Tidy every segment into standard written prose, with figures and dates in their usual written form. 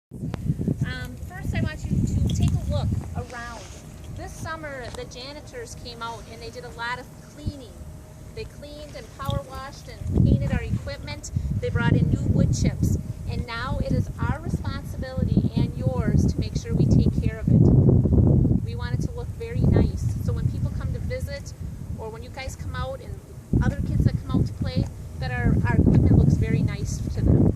First, I want you to take a look around. This summer, the janitors came out and they did a lot of cleaning. They cleaned and power washed and painted our equipment. They brought in new wood chips. And now it is our responsibility and yours to make sure we take care of it. We want it to look very nice. So when people come to visit, or when you guys come out and other kids that come out to play, that our equipment looks very nice to them.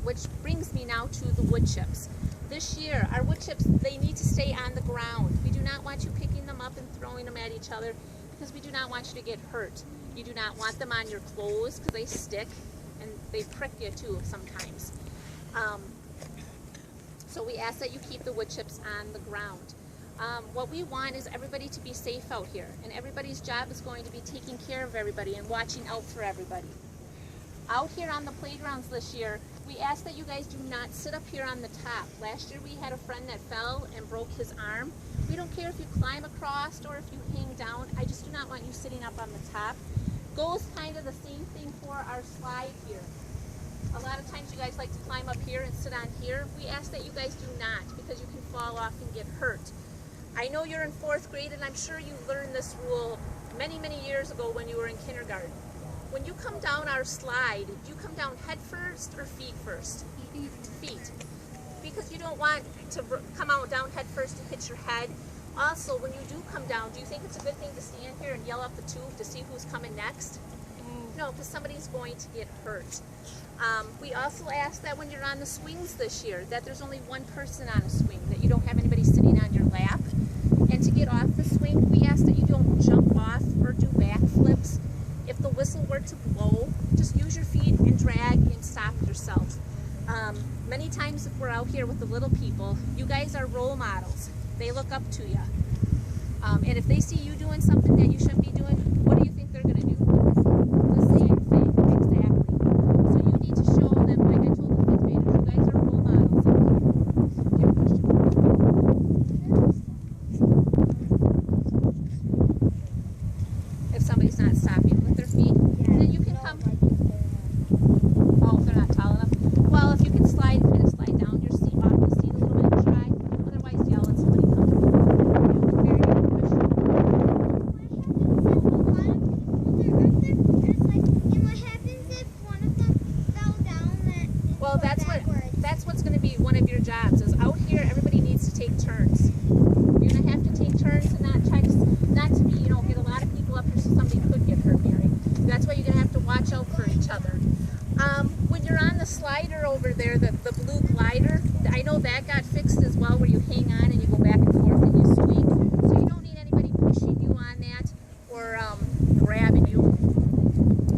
Which brings me now to the wood chips. This year, our wood chips, they need to stay on the ground. We do not want you picking them up and throwing them at each other because we do not want you to get hurt. You do not want them on your clothes because they stick and they prick you too sometimes. So we ask that you keep the wood chips on the ground. What we want is everybody to be safe out here, and everybody's job is going to be taking care of everybody and watching out for everybody. Out here on the playgrounds this year, we ask that you guys do not sit up here on the top. Last year we had a friend that fell and broke his arm. We don't care if you climb across or if you hang down. I just do not want you sitting up on the top. Goes kind of the same thing for our slide here. A lot of times you guys like to climb up here and sit on here. We ask that you guys do not, because you can fall off and get hurt. I know you're in 4th grade, and I'm sure you learned this rule many, many years ago when you were in kindergarten. When you come down our slide, do you come down head first or feet first? Feet. Because you don't want to come out down head first and hit your head. Also, when you do come down, do you think it's a good thing to stand here and yell up the tube to see who's coming next? No, because somebody's going to get hurt. We also ask that when you're on the swings this year, that there's only one person on a swing, that you don't have anybody sitting on your lap. And to get off the swing, we ask that you don't jump off or do backflips. If the whistle were to blow, just use your feet and drag and stop yourself. Many times if we're out here with the little people, you guys are role models. They look up to you. And if they see you doing something that you shouldn't be doing, what do you think they're going to do? The same thing, exactly. So you need to show them, like I told the 5th graders, you guys are role models out here. If somebody's not stopping with their feet, then you can come. Oh, if they're not tall enough. Well, if you can slide, kind of slide down your seat, off the seat a little bit and try. Otherwise, yell and somebody come. Very good question. Well, that's what's going to be one of your jobs. Is out here, everybody needs to take turns. You're going to have to take turns and not to be, get a lot of people up here so somebody could get hurt, Mary. That's why you're going to have to watch out for each other. When you're on the slider over there, the blue glider, I know that got fixed as well, where you hang on and you go back and forth and you swing. So you don't need anybody pushing you on that or grabbing you.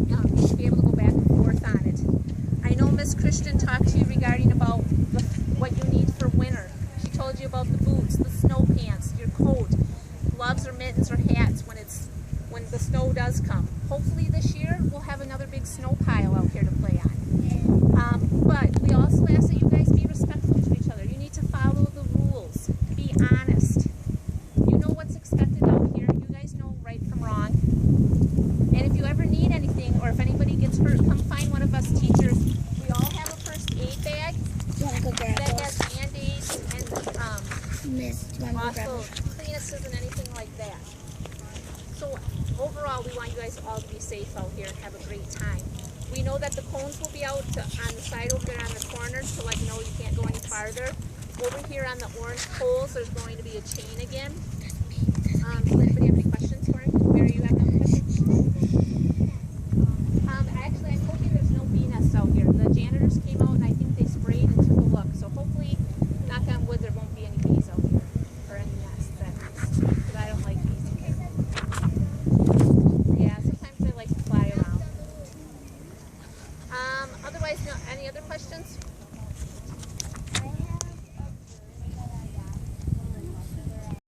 You should be able to go back and forth on it. I know Miss Christian talked to you regarding about what you need for winter. She told you about the boots, the snow pants, your coat, gloves or mittens or hats when the snow does come. Hopefully this year we'll have another big snow pile out here to play on. But we also ask that you guys be respectful to each other. You need to follow the rules. Be honest. You know what's expected out here. You guys know right from wrong. And if you ever need anything, or if anybody gets hurt, come find one of us teachers. We all have a first aid bag that has Band-Aids and also Kleenexes and anything like that. So overall, we want you guys all to be safe out here and have a great time. We know that the cones will be out on the side over there on the corners to let you know you can't go any farther. Over here on the orange poles, there's going to be a chain again.